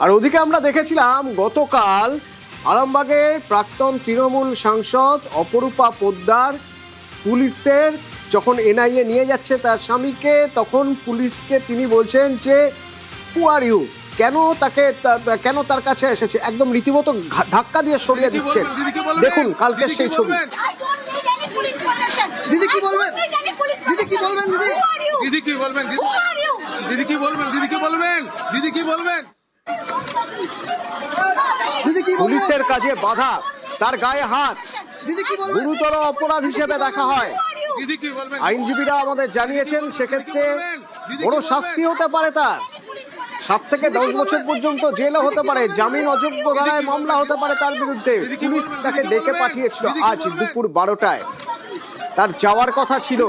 আর ওদিকে আমরা দেখেছিলাম গতকাল আরামবাগের প্রাক্তন তৃণমূল সাংসদ অপরূপা পোদ্দার পুলিশের যখন এনআইএ নিয়ে যাচ্ছে তার স্বামীকে, তখন পুলিশকে তিনি বলছেন যে হু আর ইউ, কেন তার কাছে এসেছে, একদম রীতিমতো ধাক্কা দিয়ে সরিয়ে দিচ্ছেন। দেখুন কালকের সেই ছবি। দিদি কি বলবেন? দিদি কি বলবেন? দিদি কি বলবেন? দিদি কি বলবেন? দিদি কি বলবেন? দিদি কি বলবেন? পুলিশের কাজে বাধা, তার গায়ে হাত গুরুতর অপরাধ হিসেবে দেখা হয়। আইনজীবীরা আমাদের জানিয়েছেন সেক্ষেত্রে বড় শাস্তি হতে পারে, তার 7 থেকে 10 বছর পর্যন্ত জেলও হতে পারে, জামিন অযোগ্য ধারায় মামলা হতে পারে তার বিরুদ্ধে। পুলিশ তাকে ডেকে পাঠিয়েছিল আজ দুপুর 12টায়, তার যাওয়ার কথা ছিল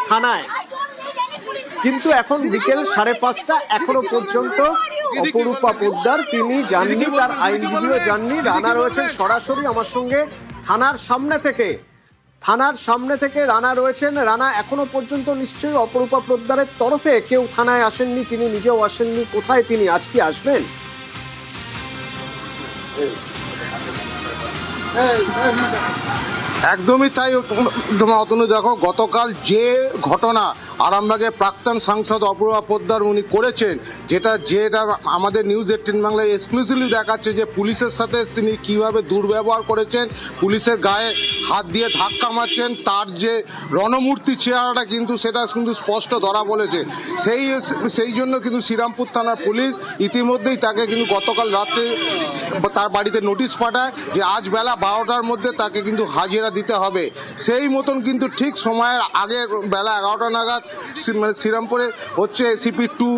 থানায়, কিন্তু এখন বিকেল 5:30, এখনো পর্যন্ত অপরূপা পোদ্দার তিনি যাননি, তার আইনজীবীও যাননি। রানা রয়েছেন সরাসরি আমার সঙ্গে থানার সামনে থেকে রানা রয়েছেন। রানা, এখনো পর্যন্ত নিশ্চয়ই অপরূপা পোদ্দারের তরফে কেউ থানায় আসেননি, তিনি নিজেও আসেননি, কোথায় তিনি আজ কি আসবেন? একদমই তাই অতনু। দেখো, গতকাল যে ঘটনা আরামবাগের প্রাক্তন সাংসদ অপরূপা পোদ্দার উনি করেছেন, যেটা আমাদের নিউজ 18 বাংলায় এক্সক্লুসিভলি দেখাচ্ছে যে পুলিশের সাথে তিনি কিভাবে দুর্ব্যবহার করেছেন, পুলিশের গায়ে হাত দিয়ে ধাক্কা মারছেন, তার যে রণমূর্তি চেহারাটা কিন্তু সেটা কিন্তু স্পষ্ট ধরা বলেছে। সেই জন্য কিন্তু শ্রীরামপুর থানার পুলিশ ইতিমধ্যেই তাকে কিন্তু গতকাল রাত্রে তার বাড়িতে নোটিশ পাঠায় যে আজ বেলা 12টার মধ্যে তাকে কিন্তু হাজিরা দিতে হবে। সেই মতন কিন্তু ঠিক সময়ের আগে বেলা 11টা নাগাদ মানে শ্রীরামপুরে হচ্ছে সিপি 2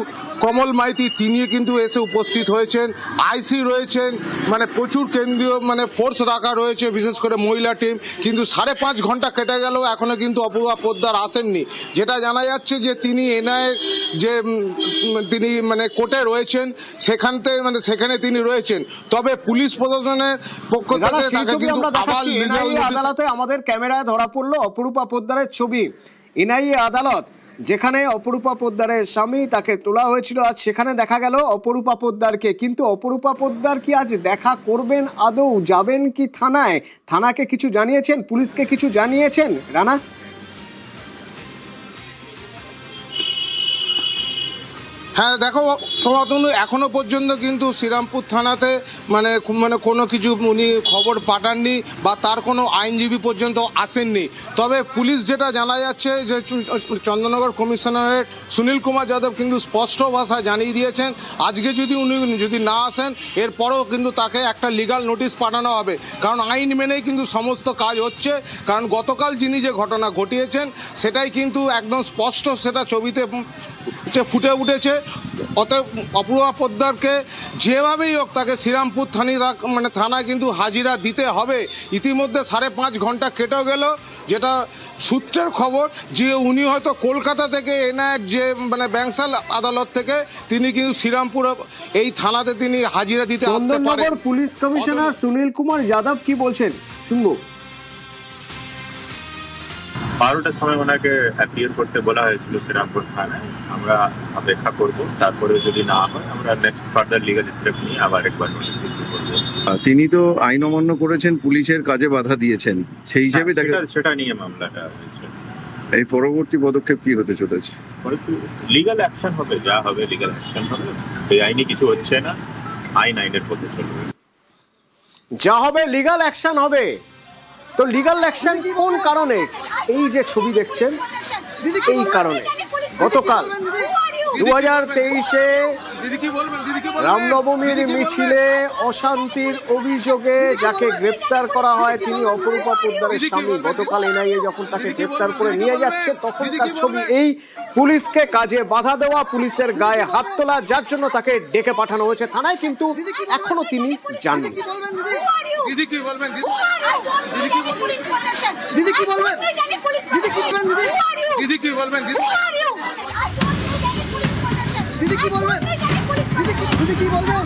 কমল মাইতি তিনি কিন্তু এসে উপস্থিত হয়েছেন। আইসি রয়েছেন, মানে প্রচুর কেন্দ্রীয় মানে ফোর্স রাখা রয়েছে, বিশেষ করে মহিলা টিম। কিন্তু 5.5 ঘন্টা কেটে গেল, এখনো কিন্তু অপরূপা পোদ্দার আসেননি। যেটা জানা যাচ্ছে যে তিনি এনআইএর যে তিনি মানে কোর্টে রয়েছেন, সেখানে তিনি রয়েছেন। তবে পুলিশ প্রশাসনের পক্ষ থেকে তাকে কিন্তু আবার আদালতে আমাদের ক্যামেরায় ধরা পড়লো অপরূপা পোদ্দারের ছবি। এনআইএ আদালত যেখানে অপরূপা পোদ্দারের স্বামী, তাকে তোলা হয়েছিল আজ, সেখানে দেখা গেল অপরূপা পোদ্দারকে। কিন্তু অপরূপা পোদ্দার কি আজ দেখা করবেন, আদৌ যাবেন কি থানায়? থানাকে কিছু জানিয়েছেন, পুলিশকে কিছু জানিয়েছেন রানা? হ্যাঁ দেখো, এখনো পর্যন্ত কিন্তু শ্রীরামপুর থানাতে মানে কোনো কিছু উনি খবর পাঠাননি বা তার কোনো আইনজীবী পর্যন্ত আসেননি। তবে পুলিশ যেটা জানা যাচ্ছে যে চন্দননগর কমিশনারেট সুনীল কুমার যাদব কিন্তু স্পষ্ট ভাষায় জানিয়ে দিয়েছেন আজকে উনি যদি না আসেন, এরপরও কিন্তু তাকে একটা লিগাল নোটিশ পাঠানো হবে। কারণ আইন মেনেই কিন্তু সমস্ত কাজ হচ্ছে। কারণ গতকাল যিনি যে ঘটনা ঘটিয়েছেন সেটাই কিন্তু একদম স্পষ্ট, সেটা ছবিতে ফুটে উঠেছে। অতএব অপরূপা পোদ্দারকে যেভাবেই হোক তাকে শ্রীরামপুর থানায় কিন্তু হাজিরা দিতে হবে। ইতিমধ্যে 5.5 ঘন্টা কেটে গেল, যেটা সূত্রের খবর যে উনি হয়তো কলকাতা থেকে এনআইএর যে মানে ব্যাংসাল আদালত থেকে তিনি কিন্তু শ্রীরামপুর এই থানাতে তিনি হাজিরা দিতে আসতে পারেন। চন্দননগর পুলিশ কমিশনার সুনীল কুমার যাদব কি বলছেন শুনবো। 12টার সময় ওনাকে অ্যাপিয়ার করতে বলা হয়েছিল শ্রীরামপুর থানায়। আমরা অপেক্ষা করব, তারপরে যদি না হয় আমরা নেক্সট ফার্দার লিগাল স্টেপ নিয়ে আবার একবার নোটিশ ইস্যু করব। তিনি তো আইন অমান্য করেছেন, পুলিশের কাজে বাধা দিয়েছেন, সেই হিসেবে সেটা নিয়ে মামলাটা হয়েছে। এই পরবর্তী পদক্ষেপ কি হতে চলেছে? লিগাল অ্যাকশন হবে, যা হবে লিগাল অ্যাকশন হবে। এই আইনি কিছু হচ্ছে না, আইনের পথে চলবে, যা হবে লিগাল অ্যাকশন হবে। তো লিগাল অ্যাকশন কোন কারণে? এই যে ছবি দেখছেন, এই কারণে গতকাল 2023-এ রামনবমীর মিছিলে অশান্তির অভিযোগে যাকে গ্রেপ্তার করা হয় তিনি অপরূপা পোদ্দারের স্বামী। গতকাল এনআইএ যখন তাকে গ্রেপ্তার করে নিয়ে যাচ্ছে তখন তার ছবি এই। পুলিশকে কাজে বাধা দেওয়া, পুলিশের গায়ে হাত তোলা, যার জন্য তাকে ডেকে পাঠানো হয়েছে থানায়, কিন্তু এখনো তিনি যাননি। দিদি কি বলবেন? দিদি কি বলবেন? দিদি কি বলবেন? দিদি কি বলবেন? দিদি কি বলবেন? দিদি কি বলবেন? দিদি কি বলবেন?